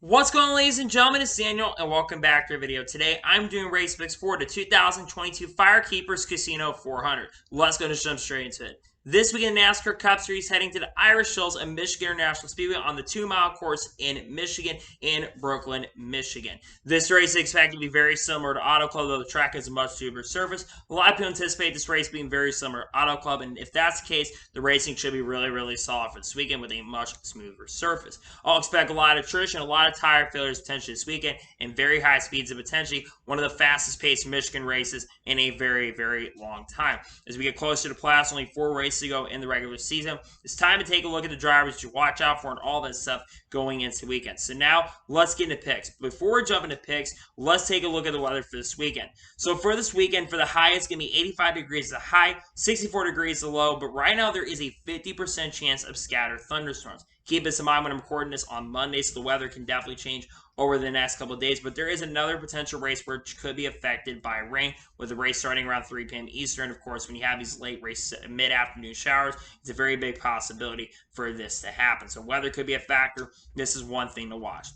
What's going on, ladies and gentlemen? It's Daniel, and welcome back to a video. Today, I'm doing race picks for the 2022 FireKeepers Casino 400. Let's go and jump straight into it. This weekend, NASCAR Cup Series heading to the Irish Hills and Michigan International Speedway on the 2-mile course in Michigan, in Brooklyn, Michigan. This race is expected to be very similar to Auto Club, though the track is a much smoother surface. A lot of people anticipate this race being very similar to Auto Club, and if that's the case, the racing should be really solid for this weekend with a much smoother surface. I'll expect a lot of attrition, a lot of tire failures potentially this weekend, and very high speeds, and potentially one of the fastest paced Michigan races in a very long time. As we get closer to playoffs, only 4 races to go in the regular season, it's time to take a look at the drivers to watch out for and all that stuff going into the weekend. So now let's get into picks. Before we jump into picks, let's take a look at the weather for this weekend. So for this weekend, for the high, it's going to be 85 degrees the high, 64 degrees the low, but right now there is a 50% chance of scattered thunderstorms. Keep this in mind when I'm recording this on Monday, so the weather can definitely change over the next couple of days. But there is another potential race which could be affected by rain, with the race starting around 3 p.m. Eastern. Of course, when you have these late race mid-afternoon showers, it's a very big possibility for this to happen. So weather could be a factor. This is one thing to watch.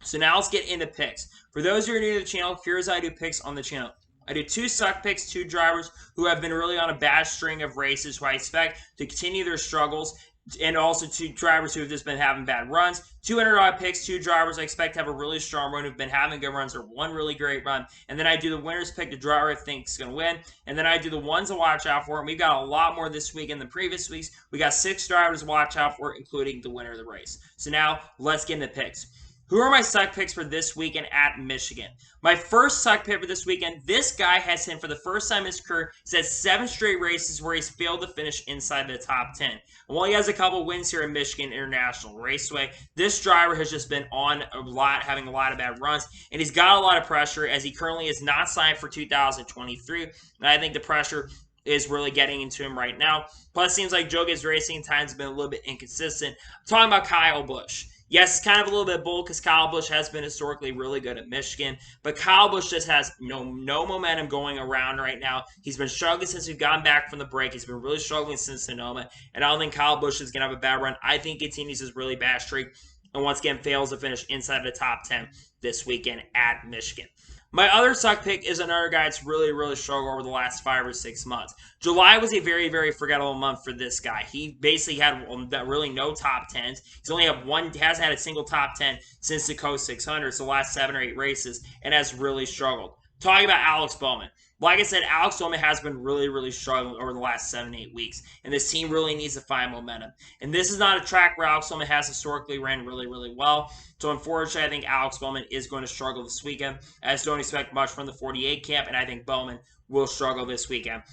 So now let's get into picks. For those who are new to the channel, here's how I do picks on the channel. I do 2 suck picks, 2 drivers who have been really on a bad string of races who I expect to continue their struggles, and also 2 drivers who have just been having bad runs. 2 underdog picks, 2 drivers I expect to have a really strong run, who've been having good runs or one really great run. And then I do the winner's pick, the driver I think is going to win. And then I do the ones to watch out for. And we've got a lot more this week than previous weeks. We got 6 drivers to watch out for, including the winner of the race. So now let's get into picks. Who are my suck picks for this weekend at Michigan? My first suck pick for this weekend, this guy has hit for the first time in his career. He's had 7 straight races where he's failed to finish inside the top 10. And while he has a couple wins here at Michigan International Raceway, this driver has just been on a lot, having a lot of bad runs, and he's got a lot of pressure as he currently is not signed for 2023. And I think the pressure is really getting into him right now. Plus, it seems like Joe Gibbs Racing times have been a little bit inconsistent. I'm talking about Kyle Busch. Yes, it's kind of a little bit bold because Kyle Busch has been historically really good at Michigan, but Kyle Busch just has no momentum going around right now. He's been struggling since we've gotten back from the break. He's been really struggling since Sonoma, and I don't think Kyle Busch is going to have a bad run. I think he continues his really bad streak and once again fails to finish inside the top 10 this weekend at Michigan. My other suck pick is another guy that's really struggled over the last 5 or 6 months. July was a very forgettable month for this guy. He basically had really no top 10s. He's only had hasn't had a single top 10 since the Coast 600, so the last 7 or 8 races, and has really struggled. Talking about Alex Bowman. Like I said, Alex Bowman has been really struggling over the last 7-8 weeks, and this team really needs to find momentum. And this is not a track where Alex Bowman has historically ran really well. So unfortunately, I think Alex Bowman is going to struggle this weekend. I just don't expect much from the 48 camp, and I think Bowman will struggle this weekend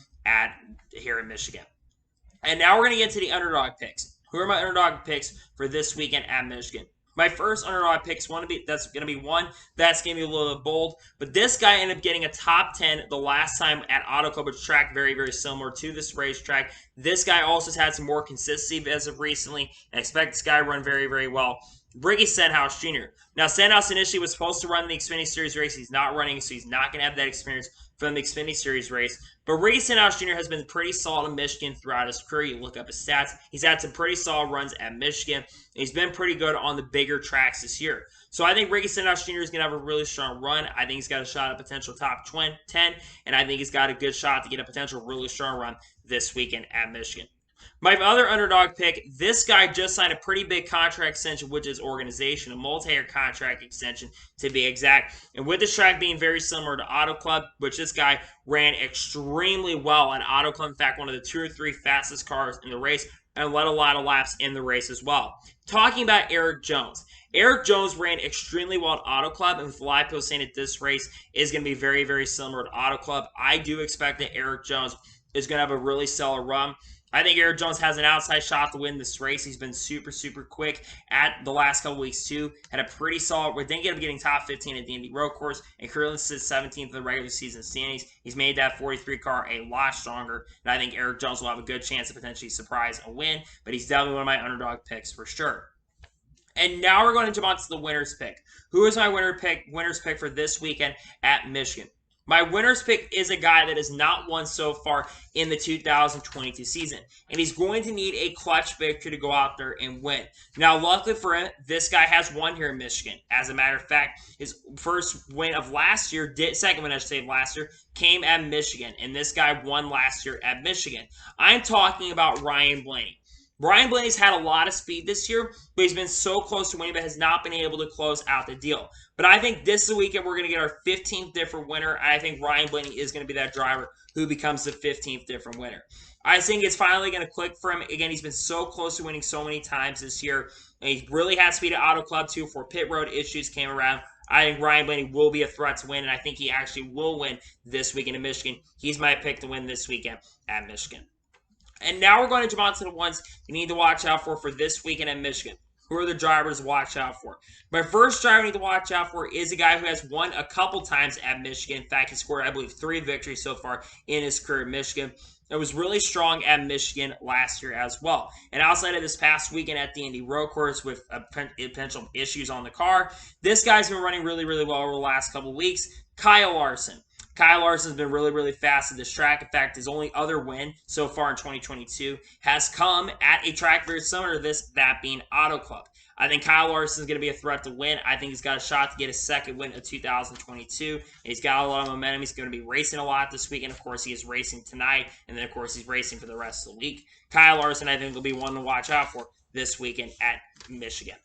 here in Michigan. And now we're going to get to the underdog picks. Who are my underdog picks for this weekend at Michigan? My first underdog pick is that's going to be one that's going to be a little bit bold, but this guy ended up getting a top 10 the last time at Auto Club, which track very similar to this racetrack. This guy also has had some more consistency as of recently, and I expect this guy to run very well. Ricky Stenhouse Jr. Now, Stenhouse initially was supposed to run the Xfinity Series race. He's not running, so he's not going to have that experience from the Xfinity Series race. But Ricky Stenhouse Jr. has been pretty solid in Michigan throughout his career. You look up his stats. He's had some pretty solid runs at Michigan. He's been pretty good on the bigger tracks this year. So I think Ricky Stenhouse Jr. is going to have a really strong run. I think he's got a shot at potential top 10, and I think he's got a good shot to get a potential really strong run this weekend at Michigan. My other underdog pick, this guy just signed a pretty big contract extension with his organization, a multi-year contract extension to be exact. And with this track being very similar to Auto Club, which this guy ran extremely well at Auto Club. In fact, one of the 2 or 3 fastest cars in the race, and led a lot of laps in the race as well. Talking about Eric Jones. Eric Jones ran extremely well at Auto Club, and with a lot of people saying that this race is going to be very similar to Auto Club, I do expect that Eric Jones is going to have a really stellar run. I think Eric Jones has an outside shot to win this race. He's been super quick at the last couple weeks too. Had a pretty solid, we didn't get him getting top 15 at the Indy Road Course, and currently sits 17th in the regular season standings. He's made that 43 car a lot stronger, and I think Eric Jones will have a good chance to potentially surprise a win, but he's definitely one of my underdog picks for sure. And now we're going to jump on to the winner's pick. Who is my winner's pick for this weekend at Michigan? My winner's pick is a guy that has not won so far in the 2022 season, and he's going to need a clutch victory to go out there and win. Now, luckily for him, this guy has won here in Michigan. As a matter of fact, his first win of last year, second win I should say last year, came at Michigan, and this guy won last year at Michigan. I'm talking about Ryan Blaney. Ryan Blaney's had a lot of speed this year, but he's been so close to winning, but has not been able to close out the deal. But I think this is the weekend we're going to get our 15th different winner. I think Ryan Blaney is going to be that driver who becomes the 15th different winner. I think it's finally going to click for him. Again, he's been so close to winning so many times this year. And he really had speed at Auto Club, too, before pit road issues came around. I think Ryan Blaney will be a threat to win, and I think he actually will win this weekend in Michigan. He's my pick to win this weekend at Michigan. And now we're going to jump on to the ones you need to watch out for this weekend at Michigan. Who are the drivers to watch out for? My first driver you need to watch out for is a guy who has won a couple times at Michigan. In fact, he scored, I believe, 3 victories so far in his career at Michigan. It was really strong at Michigan last year as well. And outside of this past weekend at the Indy Road Course with potential issues on the car, this guy's been running really, really well over the last couple weeks. Kyle Larson. Kyle Larson's been really, really fast at this track. In fact, his only other win so far in 2022 has come at a track very similar to this, that being Auto Club. I think Kyle Larson's going to be a threat to win. I think he's got a shot to get his second win of 2022. He's got a lot of momentum. He's going to be racing a lot this weekend. Of course, he is racing tonight, and then, of course, he's racing for the rest of the week. Kyle Larson, I think, will be one to watch out for this weekend at Michigan.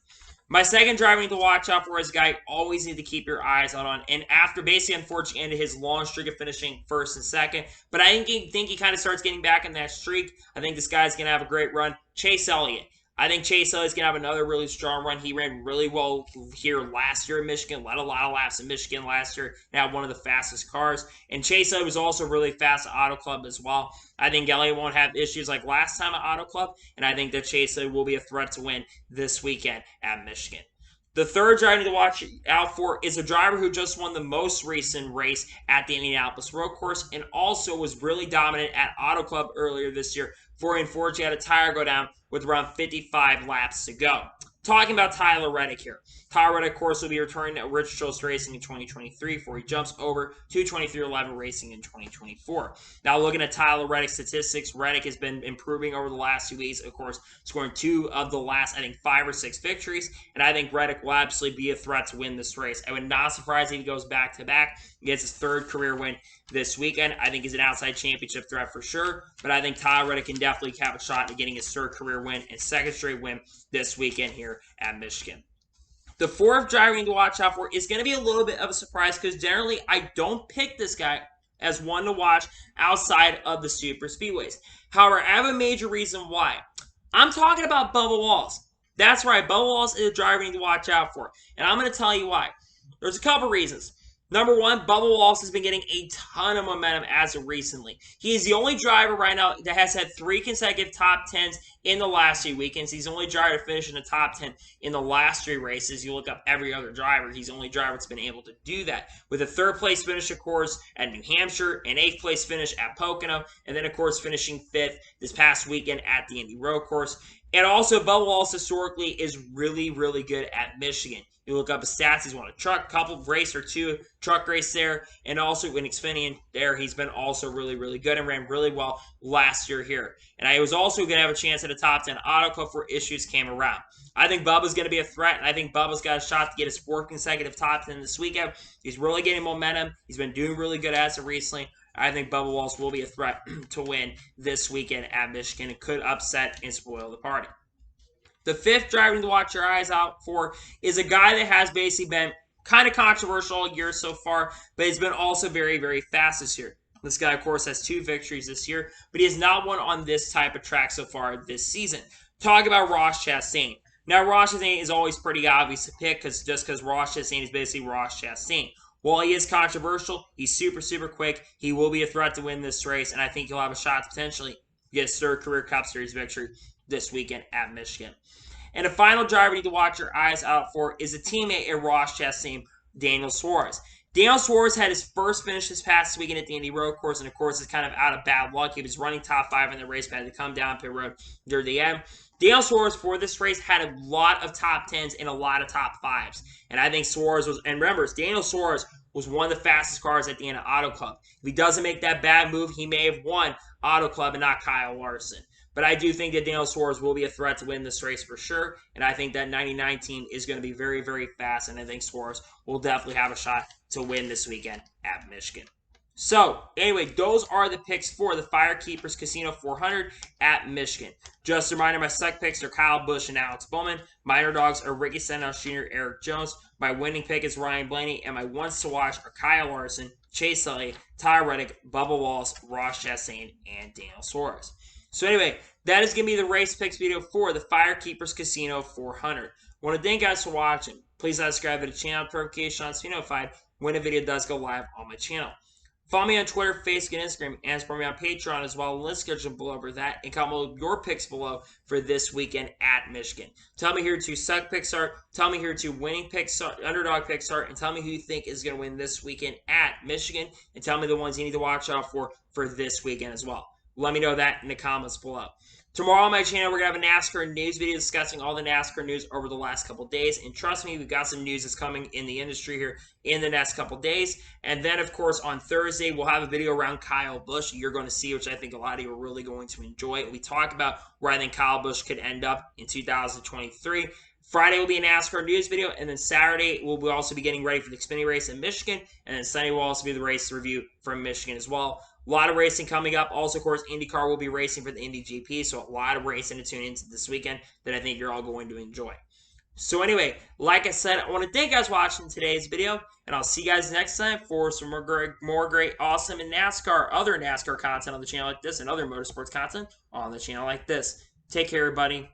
My second driver you need to watch out for is a guy you always need to keep your eyes out on. And after basically, unfortunately, ended his long streak of finishing first and second, but I think he kind of starts getting back in that streak. I think this guy's going to have a great run. Chase Elliott. I think Chase Elliott's going to have another really strong run. He ran really well here last year in Michigan, led a lot of laps in Michigan last year, and had one of the fastest cars. And Chase Elliott was also really fast at Auto Club as well. I think Elliott won't have issues like last time at Auto Club, and I think that Chase Elliott will be a threat to win this weekend at Michigan. The third driver you need to watch out for is a driver who just won the most recent race at the Indianapolis Road Course and also was really dominant at Auto Club earlier this year before he unfortunately had a tire go down with around 55 laps to go. Talking about Tyler Reddick here. Tyler Reddick, of course, will be returning to Rich Choice Racing in 2023 before he jumps over to 2311 Racing in 2024. Now, looking at Tyler Reddick's statistics, Reddick has been improving over the last 2 weeks, of course, scoring 2 of the last, I think, 5 or 6 victories, and I think Reddick will absolutely be a threat to win this race. I would not surprise if he goes back-to-back, gets his 3rd career win this weekend. I think he's an outside championship threat for sure, but I think Tyler Reddick can definitely have a shot at getting his 3rd career win and 2nd straight win this weekend here at Michigan. The 4th driver you need to watch out for is going to be a little bit of a surprise because generally I don't pick this guy as one to watch outside of the super speedways. However, I have a major reason why. I'm talking about Bubba Wallace. That's right, Bubba Wallace is a driver you need to watch out for, and I'm going to tell you why. There's a couple reasons. Number one, Bubba Wallace has been getting a ton of momentum as of recently. He is the only driver right now that has had 3 consecutive top 10s in the last 2 weekends. He's the only driver to finish in the top 10 in the last 3 races. You look up every other driver, he's the only driver that's been able to do that. With a 3rd place finish, of course, at New Hampshire, an 8th place finish at Pocono, and then, of course, finishing 5th this past weekend at the Indy Road Course. And also, Bubba Wallace historically is really, really good at Michigan. You look up his stats, he's won a couple race or 2 truck race there, and also in Xfinity there, he's been also really, really good and ran really well last year here. And I was also going to have a chance at a top 10 Auto Club before issues came around. I think Bubba's going to be a threat, and I think Bubba's got a shot to get his 4th consecutive top 10 this weekend. He's really getting momentum. He's been doing really good as of recently. I think Bubba Wallace will be a threat to win this weekend at Michigan and could upset and spoil the party. The 5th driver to watch your eyes out for is a guy that has basically been kind of controversial all year so far, but he's been also very, very fast this year. This guy, of course, has 2 victories this year, but he has not won on this type of track so far this season. Talk about Ross Chastain. Now, Ross Chastain is always pretty obvious to pick because Ross Chastain is basically Ross Chastain. While he is controversial, he's super, super quick. He will be a threat to win this race, and I think he'll have a shot to potentially get his 3rd career Cup Series victory this weekend at Michigan. And the final driver you need to watch your eyes out for is a teammate of Ross Chastain, Daniel Suarez. Daniel Suarez had his first finish this past weekend at the Indy Road Course, and of course, it's kind of out of bad luck. He was running top 5 in the race, but had to come down pit road near the end. Daniel Suarez for this race had a lot of top 10s and a lot of top 5s. And I think Suarez was, and remember, Daniel Suarez was one of the fastest cars at the end of Auto Club. If he doesn't make that bad move, he may have won Auto Club and not Kyle Larson. But I do think that Daniel Suarez will be a threat to win this race for sure. And I think that 99 team is going to be very, very fast. And I think Suarez will definitely have a shot to win this weekend at Michigan. So, anyway, those are the picks for the FireKeepers Casino 400 at Michigan. Just a reminder, my suck picks are Kyle Busch and Alex Bowman. My underdogs are Ricky Stenhouse Jr., Eric Jones. My winning pick is Ryan Blaney. And my ones to watch are Kyle Larson, Chase Elliott, Tyler Reddick, Bubba Wallace, Ross Chastain, and Daniel Suarez. So anyway, that is going to be the race picks video for the FireKeepers Casino 400. I want to thank you guys for watching. Please subscribe to the channel, notification on so you're notified when a video does go live on my channel. Follow me on Twitter, Facebook, and Instagram, and support me on Patreon as well. Link schedule below for that, and comment with your picks below for this weekend at Michigan. Tell me here to suck picks are, tell me here to winning picks are, underdog picks are, and tell me who you think is going to win this weekend at Michigan, and tell me the ones you need to watch out for this weekend as well. Let me know that in the comments below. Tomorrow on my channel, we're going to have a NASCAR news video discussing all the NASCAR news over the last couple days. And trust me, we've got some news that's coming in the industry here in the next couple days. And then, of course, on Thursday, we'll have a video around Kyle Busch. You're going to see, which I think a lot of you are really going to enjoy. We talk about where I think Kyle Busch could end up in 2023. Friday will be a NASCAR news video, and then Saturday we'll also be getting ready for the Xfinity race in Michigan, and then Sunday will also be the race review from Michigan as well. A lot of racing coming up. Also, of course, IndyCar will be racing for the Indy GP, so a lot of racing to tune into this weekend that I think you're all going to enjoy. So anyway, like I said, I want to thank you guys for watching today's video, and I'll see you guys next time for some more great, awesome, and other NASCAR content on the channel like this, and other motorsports content on the channel like this. Take care, everybody.